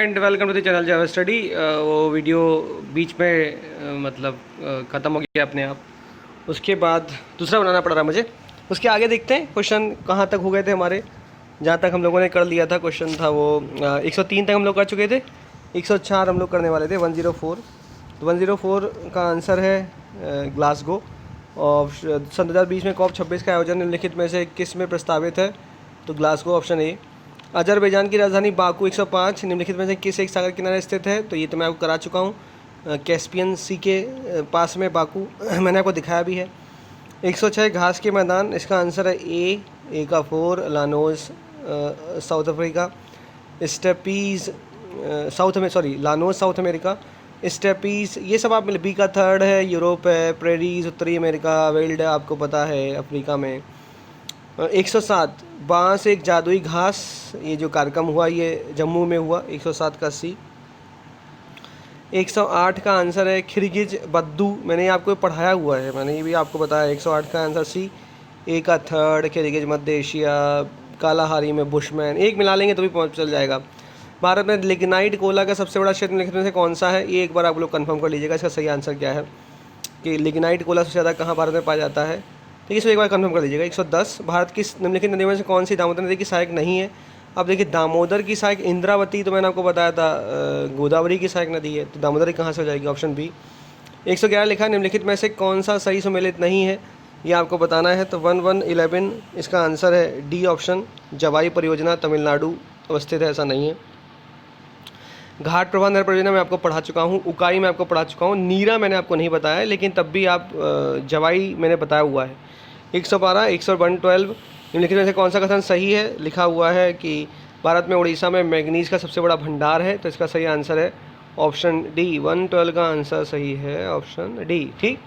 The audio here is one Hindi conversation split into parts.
And welcome to the channel Java study. वो वीडियो बीच में ख़त्म हो गया अपने आप। उसके बाद दूसरा बनाना पड़ रहा मुझे। उसके आगे देखते हैं क्वेश्चन कहाँ तक हो गए थे हमारे। जहाँ तक हम लोगों ने कर लिया था क्वेश्चन था वो 103 तक हम लोग कर चुके थे। 104 हम लोग करने वाले थे 104। तो 104 का आंसर है ग्लासगो। और सन 2020 में COP 26 का आयोजन निम्नलिखित में से किस में प्रस्तावित है? तो ग्लासगो ऑप्शन ए। अजरबैजान की राजधानी बाकू 105 निम्नलिखित में से किस एक सागर किनारे स्थित है? तो ये तो मैं आपको करा चुका हूँ, कैस्पियन सी के पास में बाकू मैंने आपको दिखाया भी है। 106 घास के मैदान, इसका आंसर है ए का 4 llanos South Africa. Steppes llanos South America. Steppes ये सब आप बी का 3 है यूरोप है। प्रेरीज उत्तरी अमेरिका। वेल्ड आपको पता है अफ्रीका में। 107 बांस एक जादुई घास, ये जो कार्यक्रम हुआ ये जम्मू में हुआ। 107 का सी। 108 का आंसर है खिरगिज बद्दू, मैंने ये आपको पढ़ाया हुआ है, मैंने ये भी आपको बताया। 108 का आंसर सी। ए का 3 खिरगिज मध्य एशिया। कालाहारी में बुशमैन, एक मिला लेंगे तो भी पहुँच चल जाएगा। भारत में लिग्नाइट कोला का सबसे बड़ा क्षेत्र निम्नलिखित में से कौन सा है? ये एक बार आप लोग कंफर्म कर लीजिएगा इसका सही आंसर क्या है कि लिग्नाइट कोला सबसे ज़्यादा कहाँ भारत में पाया जाता है। ठीक है, इसको एक बार कंफर्म कर लीजिएगा। 110 भारत की निम्नलिखित नदियों में से कौन सी दामोदर नदी की सहायक नहीं है? अब देखिए दामोदर की सहायक इंद्रावती तो मैंने आपको बताया था गोदावरी की सहायक नदी है, तो दामोदरी कहाँ से हो जाएगी? Option B. 111 लिखा है निम्नलिखित में से कौन सा सही सम्मिलित नहीं है, ये आपको बताना है। तो 1111 इसका आंसर है डी ऑप्शन, जवाई परियोजना तमिलनाडु अवस्थित है, ऐसा नहीं है। घाट प्रबंध नहर परियोजना मैं आपको पढ़ा चुका हूँ। उकाई मैं आपको पढ़ा चुका हूँ। नीरा मैंने आपको नहीं बताया, लेकिन तब भी आप जवाई मैंने बताया हुआ है। 112 112 निम्नलिखित में से कौन सा कथन सही है? लिखा हुआ है कि भारत में उड़ीसा में मैग्नीज का सबसे बड़ा भंडार है, तो इसका सही आंसर है ऑप्शन डी। 112 का आंसर सही है ऑप्शन डी। ठीक।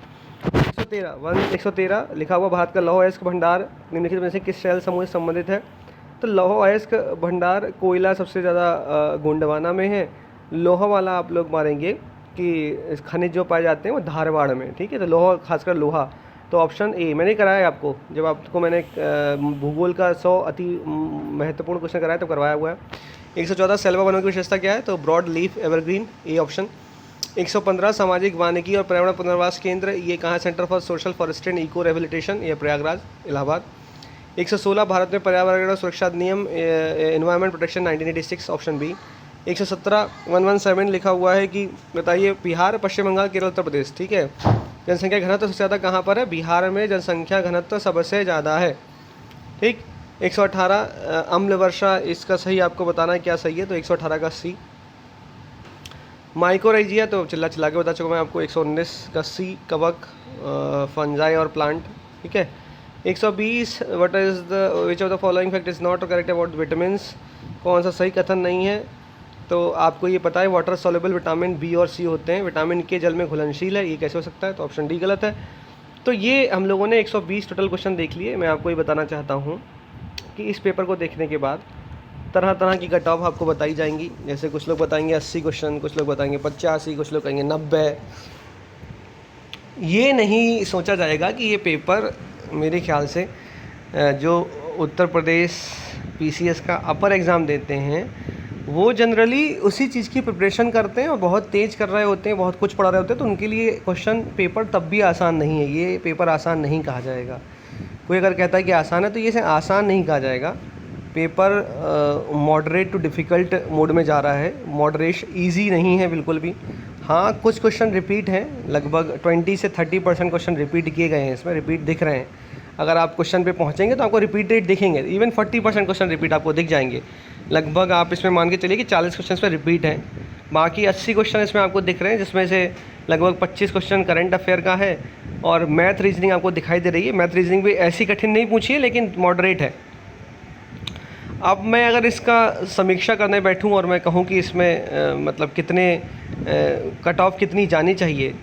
113 लिखा हुआ भारत का लौह अयस्क भंडार निम्नलिखित में से किस शैल समूह से संबंधित है? तो लौह अयस्क भंडार कोयला सबसे ज़्यादा गोंडवाना में है। लोहा वाला आप लोग मारेंगे कि खनिज जो पाए जाते हैं वो धारवाड़ में। ठीक है, तो लोहा खासकर लोहा, तो ऑप्शन ए मैंने कराया आपको, जब आपको मैंने भूगोल का 100 अति महत्वपूर्ण क्वेश्चन कराया तो करवाया हुआ है। 114 सेल्वा वनों की विशेषता क्या है? तो broad leaf evergreen, A option. 115 सामाजिक वानिकी और पर्यावरण पुनर्वास केंद्र, ये कहाँ? Centre for social forestry and eco rehabilitation, ये प्रयागराज इलाहाबाद। 116 भारत में पर्यावरण और सुरक्षा अधिनियम एनवायरमेंट प्रोटेक्शन 1986, ऑप्शन बी। 117 117 लिखा हुआ है कि बताइए बिहार, पश्चिम बंगाल, केरल, उत्तर प्रदेश। ठीक है, जनसंख्या घनत्व सबसे ज़्यादा कहाँ पर है? बिहार में जनसंख्या घनत्व सबसे ज़्यादा है। ठीक। 118 अम्ल वर्षा, इसका सही आपको बताना है क्या सही है, तो 118 का सी। माइकोराइजिया तो चिल्ला चिल्ला के बता चुका मैं आपको। 119 का सी कवक, फंजाई और प्लांट। ठीक है। 120 what is the which of the following fact is not correct about vitamins, कौन सा सही कथन नहीं है? तो आपको ये पता है वाटर सॉल्युबल विटामिन बी और सी होते हैं, विटामिन के जल में घुलनशील है, ये कैसे हो सकता है? तो ऑप्शन डी गलत है। तो ये हम लोगों ने 120 टोटल क्वेश्चन देख लिए। मैं आपको ये बताना चाहता हूँ कि इस पेपर को देखने के बाद तरह तरह की कट ऑफ आपको बताई जाएंगी। जैसे कुछ लोग बताएंगे 80 क्वेश्चन, कुछ लोग बताएंगे 85, कुछ लोग कहेंगे 90। ये नहीं सोचा जाएगा कि ये पेपर मेरे ख्याल से जो उत्तर प्रदेश PCS का अपर एग्ज़ाम देते हैं वो जनरली उसी चीज़ की प्रिपरेशन करते हैं और बहुत तेज़ कर रहे होते हैं, बहुत कुछ पढ़ा रहे होते हैं, तो उनके लिए क्वेश्चन पेपर तब भी आसान नहीं है। ये पेपर आसान नहीं कहा जाएगा। कोई अगर कहता है कि आसान है तो ये इसे आसान नहीं कहा जाएगा। Paper moderate too difficult mode में जा रहा है, मॉडरेट ईजी नहीं है बिल्कुल भी। हाँ, कुछ क्वेश्चन रिपीट हैं, लगभग 20 से 30% क्वेश्चन रिपीट किए गए हैं, इसमें रिपीट दिख रहे हैं। अगर आप क्वेश्चन पे पहुँचेंगे तो आपको रिपीटेड दिखेंगे, इवन 40% क्वेश्चन रिपीट आपको दिख जाएंगे। लगभग आप इसमें मान के चलिए कि 40 क्वेश्चन पे रिपीट हैं, बाकी 80 क्वेश्चन इसमें आपको दिख रहे हैं, जिसमें से लगभग 25 क्वेश्चन करंट अफेयर का है और मैथ रीजनिंग आपको दिखाई दे रही है। मैथ रीजनिंग भी ऐसी कठिन नहीं पूछी है, लेकिन मॉडरेट है। अब मैं अगर इसका समीक्षा करने बैठूं और मैं कहूं कि इसमें मतलब कितने कट ऑफ कितनी जानी चाहिए,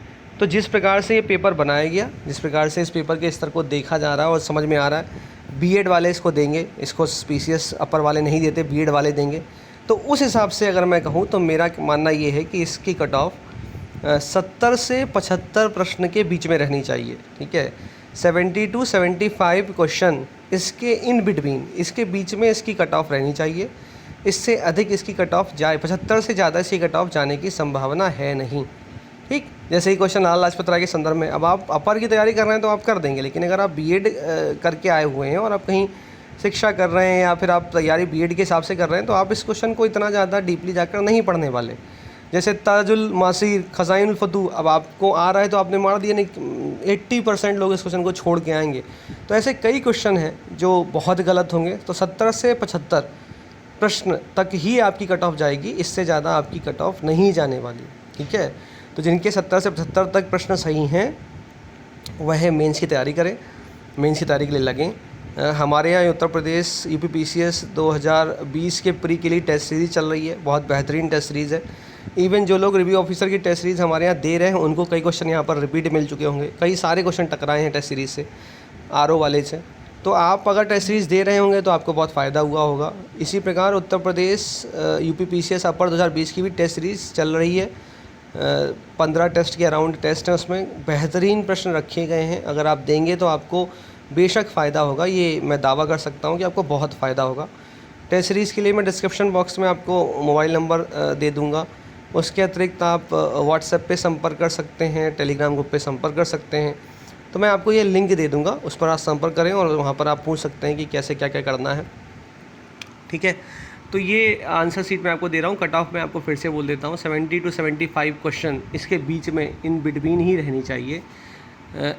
तो जिस प्रकार से ये पेपर बनाया गया, जिस प्रकार से इस पेपर के स्तर को देखा जा रहा है और समझ में आ रहा है, बीएड वाले इसको देंगे, इसको PCS अपर वाले नहीं देते, बीएड वाले देंगे। तो उस हिसाब से अगर मैं कहूँ तो मेरा मानना ये है कि इसकी कट ऑफ 70 से 75 प्रश्न के बीच में रहनी चाहिए। ठीक है, 70 to 75 क्वेश्चन इसके इन बिटवीन, इसके बीच में इसकी कट ऑफ रहनी चाहिए। इससे अधिक इसकी कट ऑफ जाए, 75 से ज़्यादा इसकी कट ऑफ जाने की संभावना है नहीं। ठीक, जैसे ही क्वेश्चन लाला लाजपत राय के संदर्भ में, अब आप अपर की तैयारी कर रहे हैं तो आप कर देंगे, लेकिन अगर आप बीएड करके आए हुए हैं और आप कहीं शिक्षा कर रहे हैं या फिर आप तैयारी बीएड के हिसाब से कर रहे हैं, तो आप इस क्वेश्चन को इतना ज़्यादा डीपली जाकर नहीं पढ़ने वाले। जैसे ताजुल मासीर, खज़ाइनुल फतू, अब आपको आ रहा है तो आपने मार दिया, नहीं 80% लोग इस क्वेश्चन को छोड़ के आएंगे। तो ऐसे कई क्वेश्चन हैं जो बहुत गलत होंगे। तो 70 से 75 प्रश्न तक ही आपकी कट ऑफ जाएगी, इससे ज़्यादा आपकी कट ऑफ नहीं जाने वाली। ठीक है, तो जिनके 70 से 75 तक प्रश्न सही हैं वह मेंस की तैयारी करें, मेंस की तैयारी के लिए लगें। हमारे यहाँ उत्तर प्रदेश यूपीपीसीएस 2020 के प्री के लिए टेस्ट सीरीज़ चल रही है, बहुत बेहतरीन टेस्ट सीरीज़ है। इवन जो लोग रिव्यू ऑफिसर की टेस्ट सीरीज़ हमारे यहाँ दे रहे हैं उनको कई क्वेश्चन यहाँ पर रिपीट मिल चुके होंगे, कई सारे क्वेश्चन टकराए हैं टेस्ट सीरीज़ से, आरओ वाले से। तो आप अगर टेस्ट सीरीज़ दे रहे होंगे तो आपको बहुत फ़ायदा हुआ होगा। इसी प्रकार उत्तर प्रदेश यूपीपीसीएस अपर 2020 की भी टेस्ट सीरीज़ चल रही है, 15 टेस्ट के अराउंड टेस्ट हैं, उसमें बेहतरीन प्रश्न रखे गए हैं। अगर आप देंगे तो आपको बेशक फ़ायदा होगा, ये मैं दावा कर सकता हूँ कि आपको बहुत फ़ायदा होगा। टेस्ट सीरीज़ के लिए मैं डिस्क्रिप्शन बॉक्स में आपको मोबाइल नंबर दे दूँगा। उसके अतिरिक्त आप व्हाट्सएप पे संपर्क कर सकते हैं, टेलीग्राम ग्रुप पे संपर्क कर सकते हैं। तो मैं आपको ये लिंक दे दूँगा, उस पर आप संपर्क करें और वहाँ पर आप पूछ सकते हैं कि कैसे क्या क्या करना है। ठीक है, तो ये आंसर शीट मैं आपको दे रहा हूँ। कट ऑफ मैं आपको फिर से बोल देता हूँ, 70 to 75 क्वेश्चन इसके बीच में, इन बिटवीन ही रहनी चाहिए।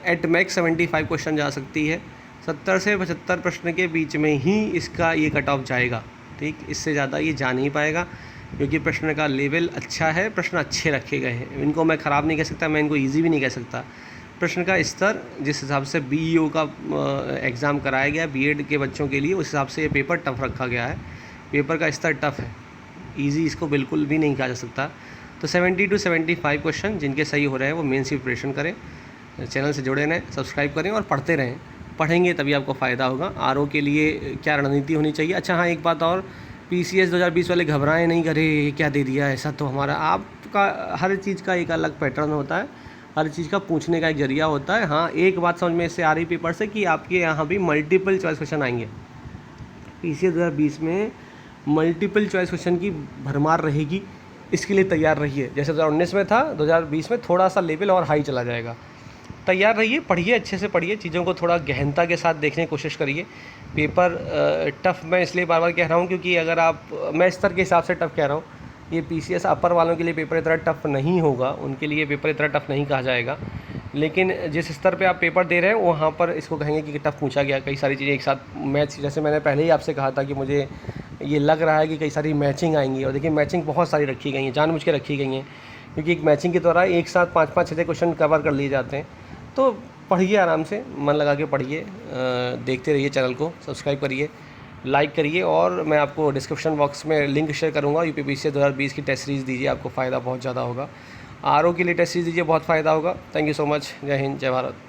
एट मैक्स 75 क्वेश्चन जा सकती है। 70 से 75 प्रश्न के बीच में ही इसका ये कट ऑफ जाएगा। ठीक, इससे ज़्यादा ये जा नहीं पाएगा, क्योंकि प्रश्न का लेवल अच्छा है, प्रश्न अच्छे रखे गए हैं। इनको मैं ख़राब नहीं कह सकता, मैं इनको ईजी भी नहीं कह सकता। प्रश्न का स्तर जिस हिसाब से बीईओ का एग्ज़ाम कराया गया बीएड के बच्चों के लिए, उस हिसाब से ये पेपर टफ रखा गया है। पेपर का स्तर टफ है, इजी इसको बिल्कुल भी नहीं कहा जा सकता। तो 70 to 75 क्वेश्चन जिनके सही हो रहे हैं वो मेंस की प्रिपरेशन करें, चैनल से जुड़े रहें, सब्सक्राइब करें और पढ़ते रहें। पढ़ेंगे तभी आपको फ़ायदा होगा। आरओ के लिए क्या रणनीति होनी चाहिए। अच्छा हाँ, एक बात और, पीसीएस 2020 वाले घबराएं नहीं, करे क्या दे दिया ऐसा। तो हमारा आपका हर चीज़ का एक अलग पैटर्न होता है, हर चीज़ का पूछने का एक जरिया होता है। हाँ, एक बात समझ में इससे आ रही पेपर से कि आपके यहाँ भी मल्टीपल चॉइस क्वेश्चन आएंगे। पीसीएस 2020 में मल्टीपल चॉइस क्वेश्चन की भरमार रहेगी, इसके लिए तैयार रहिए। जैसे 2019 में था, 2020 में थोड़ा सा लेवल और हाई चला जाएगा। तैयार रहिए, पढ़िए, अच्छे से पढ़िए, चीज़ों को थोड़ा गहनता के साथ देखने की कोशिश करिए। पेपर टफ़ मैं इसलिए बार बार कह रहा हूँ क्योंकि अगर आप, मैं स्तर के हिसाब से टफ़ कह रहा हूँ, ये पीसीएस अपर वालों के लिए पेपर इतना टफ़ नहीं होगा, उनके लिए पेपर इतना टफ़ नहीं कहा जाएगा। लेकिन जिस स्तर पे आप पेपर दे रहे हैं वहाँ पर इसको कहेंगे कि टफ़ पूछा गया, कई सारी चीज़ें एक साथ मैच, जैसे मैंने पहले ही आपसे कहा था कि मुझे ये लग रहा है कि कई सारी मैचिंग आएंगी। और देखिए, मैचिंग बहुत सारी रखी गई हैं, जानबूझ के रखी गई हैं, क्योंकि एक मैचिंग के दौरान एक साथ 5-5, 6 क्वेश्चन कवर कर लिए जाते हैं। तो पढ़िए, आराम से मन लगा के पढ़िए, देखते रहिए, चैनल को सब्सक्राइब करिए, लाइक करिए। और मैं आपको डिस्क्रिप्शन बॉक्स में लिंक शेयर करूँगा, यूपीपीसीएस 2020 की टेस्ट सीरीज़ दीजिए, आपको फ़ायदा बहुत ज़्यादा होगा। आरओ के लिए टेस्ट सीरीज़ दीजिए, बहुत फ़ायदा होगा। Thank you so much. जय हिंद, जय भारत।